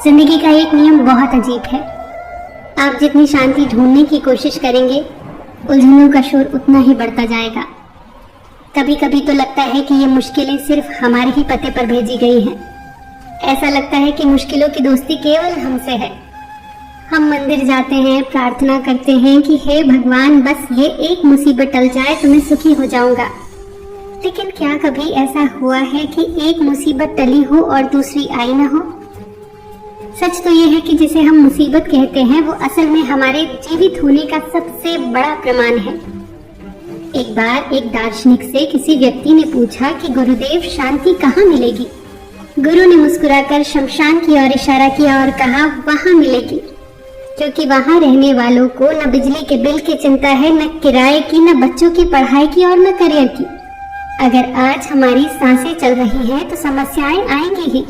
जिंदगी का एक नियम बहुत अजीब है। आप जितनी शांति ढूंढने की कोशिश करेंगे, उलझनों का शोर उतना ही बढ़ता जाएगा। कभी कभी तो लगता है कि ये मुश्किलें सिर्फ हमारे ही पते पर भेजी गई हैं। ऐसा लगता है कि मुश्किलों की दोस्ती केवल हमसे है। हम मंदिर जाते हैं, प्रार्थना करते हैं कि हे भगवान, बस ये एक मुसीबत टल जाए तो मैं सुखी हो जाऊंगा। लेकिन क्या कभी ऐसा हुआ है कि एक मुसीबत टली हो और दूसरी आई न हो? सच तो ये है कि जिसे हम मुसीबत कहते हैं वो असल में हमारे जीवित होने का सबसे बड़ा प्रमाण है। एक बार एक दार्शनिक से किसी व्यक्ति ने पूछा कि गुरुदेव, शांति कहाँ मिलेगी? गुरु ने मुस्कुराकर शमशान की ओर इशारा किया और कहा, वहाँ मिलेगी, क्योंकि वहाँ रहने वालों को न बिजली के बिल की चिंता है, न किराए की, न बच्चों की पढ़ाई की और न करियर की। अगर आज हमारी सांसें चल रही हैं तो समस्याएं आएंगी ही।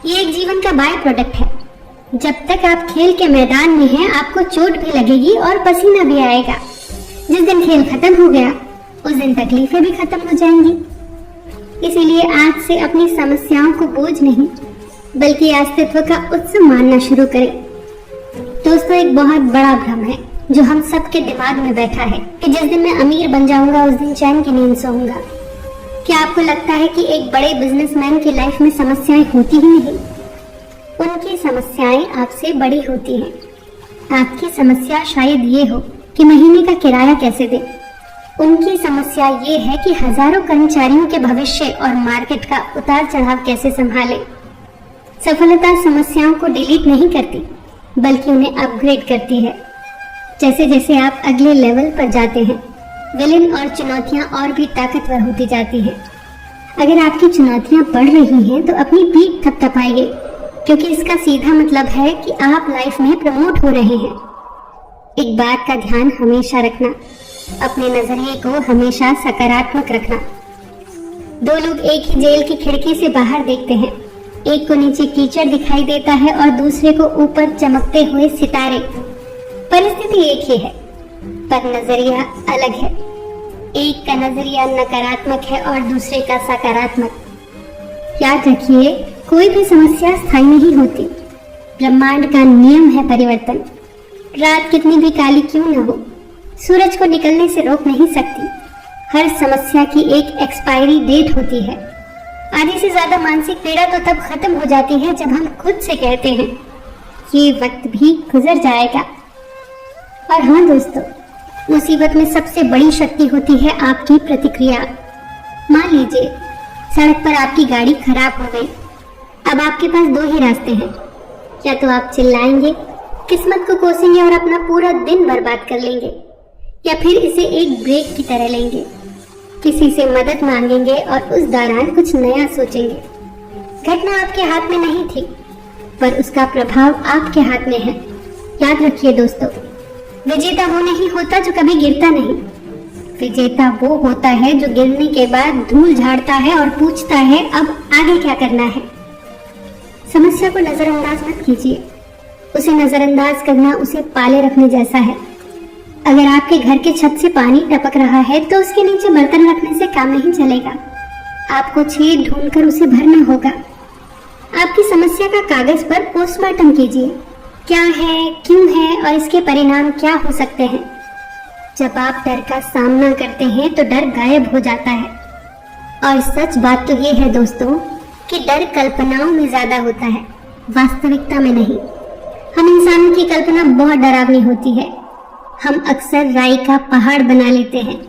ये एक जीवन का बाय प्रोडक्ट है। जब तक आप खेल के मैदान में हैं, आपको चोट भी लगेगी और पसीना भी आएगा। जिस दिन खेल खत्म हो गया, उस दिन तकलीफें भी खत्म हो जाएंगी। इसीलिए आज से अपनी समस्याओं को बोझ नहीं, बल्कि अस्तित्व का उत्सव मानना शुरू करें। दोस्तों, एक बहुत बड़ा भ्रम है जो हम सबके दिमाग में बैठा है कि जिस दिन मैं अमीर बन जाऊंगा उस दिन चैन की नींद सोऊंगा। क्या आपको लगता है कि एक बड़े बिजनेसमैन की लाइफ में समस्याएं होती ही नहीं? उनकी समस्याएं आपसे बड़ी होती हैं। आपकी समस्या शायद ये हो कि महीने का किराया कैसे दें। उनकी समस्या ये है कि हजारों कर्मचारियों के भविष्य और मार्केट का उतार चढ़ाव कैसे संभालें। सफलता समस्याओं को डिलीट नहीं करती, बल्कि उन्हें अपग्रेड करती है। जैसे जैसे आप अगले लेवल पर जाते हैं, विलेन और चुनौतियां और भी ताकतवर होती जाती हैं। अगर आपकी चुनौतियां बढ़ रही हैं तो अपनी पीठ थपथपाइए, क्योंकि इसका सीधा मतलब है कि आप लाइफ में प्रमोट हो रहे हैं। एक बात का ध्यान हमेशा रखना, अपने नजरिए को हमेशा सकारात्मक रखना। दो लोग एक ही जेल की खिड़की से बाहर देखते हैं। एक को नीचे कीचड़ दिखाई देता है और दूसरे को ऊपर चमकते हुए सितारे। परिस्थिति एक ही है, पर नजरिया अलग है। एक का नजरिया नकारात्मक है और दूसरे का सकारात्मक। याद रखिए, कोई भी समस्या स्थायी नहीं होती। ब्रह्मांड का नियम है परिवर्तन। रात कितनी भी काली क्यों न हो, सूरज को निकलने से रोक नहीं सकती। हर समस्या की एक एक्सपायरी डेट होती है। आधी से ज्यादा मानसिक पीड़ा तो तब खत्म हो जाती है जब हम खुद से कहते हैं, ये वक्त भी गुजर जाएगा। और हाँ दोस्तों, मुसीबत में सबसे बड़ी शक्ति होती है आपकी प्रतिक्रिया। मान लीजिए सड़क पर आपकी गाड़ी खराब हो गई। अब आपके पास दो ही रास्ते हैं। या तो आप चिल्लाएंगे, किस्मत को कोसेंगे और अपना पूरा दिन बर्बाद कर लेंगे, या फिर इसे एक ब्रेक की तरह लेंगे, किसी से मदद मांगेंगे और उस दौरान कुछ नया सोचेंगे। घटना आपके हाथ में नहीं थी, पर उसका प्रभाव आपके हाथ में है। याद रखिए दोस्तों, विजेता वो नहीं होता जो कभी गिरता नहीं। विजेता वो होता है जो गिरने के बाद धूल झाड़ता है और पूछता है, अब आगे क्या करना है। समस्या को नजरअंदाज मत कीजिए। उसे नजरअंदाज करना उसे पाले रखने जैसा है। अगर आपके घर के छत से पानी टपक रहा है तो उसके नीचे बर्तन रखने से काम नहीं चलेगा। आपको छेद ढूंढकर उसे भरना होगा। आपकी समस्या का कागज पर पोस्टमार्टम कीजिए। क्या है, क्यों है और इसके परिणाम क्या हो सकते हैं। जब आप डर का सामना करते हैं तो डर गायब हो जाता है। और सच बात तो ये है दोस्तों कि डर कल्पनाओं में ज्यादा होता है, वास्तविकता में नहीं। हम इंसानों की कल्पना बहुत डरावनी होती है। हम अक्सर राई का पहाड़ बना लेते हैं।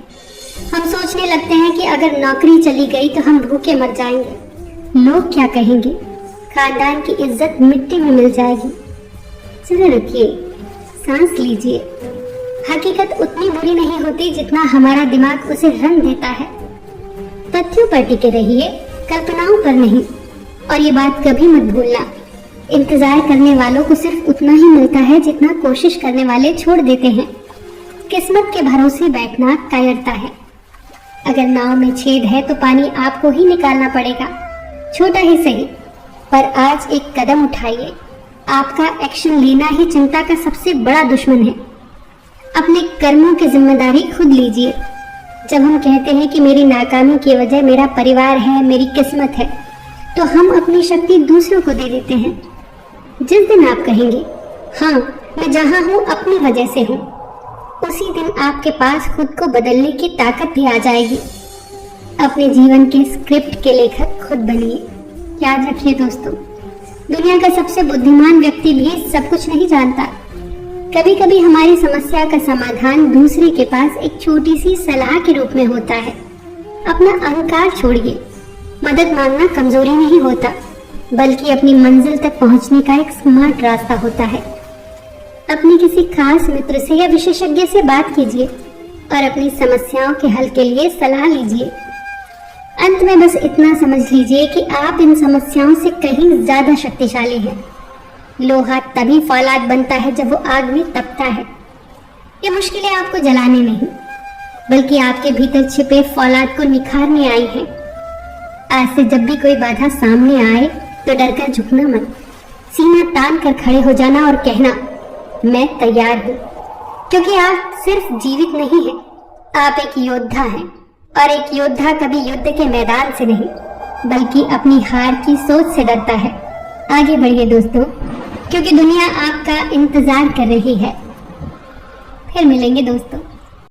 हम सोचने लगते हैं कि अगर नौकरी चली गई तो हम भूखे मर जाएंगे। लोग क्या कहेंगे, खानदान की इज्जत मिट्टी में मिल जाएगी। चलो रुकिए, सांस लीजिए। हकीकत उतनी बुरी नहीं होती जितना हमारा दिमाग उसे रंग देता है। तथ्यों पर टिके रहिए, कल्पनाओं पर नहीं। और ये बात कभी मत भूलना, इंतजार करने वालों को सिर्फ उतना ही मिलता है जितना कोशिश करने वाले छोड़ देते हैं। किस्मत के भरोसे बैठना कायरता है। अगर नाव में छेद है तो पानी आपको ही निकालना पड़ेगा, छोटा ही सही, पर आज एक कदम उठाइए। आपका एक्शन लेना ही चिंता का सबसे बड़ा दुश्मन है। अपने कर्मों की जिम्मेदारी खुद लीजिए। जब हम कहते हैं कि मेरी नाकामी की वजह मेरा परिवार है, मेरी किस्मत है, तो हम अपनी शक्ति दूसरों को दे देते हैं। जिस दिन आप कहेंगे हाँ मैं जहाँ हूँ अपनी वजह से हूँ, उसी दिन आपके पास खुद को बदलने की ताकत भी आ जाएगी। अपने जीवन के स्क्रिप्ट के लेखक खुद बनिए। याद रखिए दोस्तों, दुनिया का सबसे बुद्धिमान व्यक्ति भी सब कुछ नहीं जानता। कभी कभी हमारी समस्या का समाधान दूसरे के पास एक छोटी सी सलाह के रूप में होता है। अपना अहंकार छोड़िए। मदद मांगना कमजोरी नहीं होता, बल्कि अपनी मंजिल तक पहुंचने का एक स्मार्ट रास्ता होता है। अपने किसी खास मित्र से या विशेषज्ञ से बात कीजिए और अपनी समस्याओं के हल के लिए सलाह लीजिए। अंत में बस इतना समझ लीजिए कि आप इन समस्याओं से कहीं ज्यादा शक्तिशाली हैं। लोहा तभी फौलाद बनता है जब वो आग में तपता है। ये मुश्किलें आपको जलाने नहीं, बल्कि आपके भीतर छिपे फौलाद को निखारने आई हैं। आज से जब भी कोई बाधा सामने आए तो डरकर झुकना मत, सीना तान कर खड़े हो जाना और कहना मैं तैयार हूँ। क्योंकि आप सिर्फ जीवित नहीं हैं, आप एक योद्धा हैं, और एक योद्धा कभी युद्ध के मैदान से नहीं बल्कि अपनी हार की सोच से डरता है। आगे बढ़िए दोस्तों, क्योंकि दुनिया आपका इंतजार कर रही है। फिर मिलेंगे दोस्तों।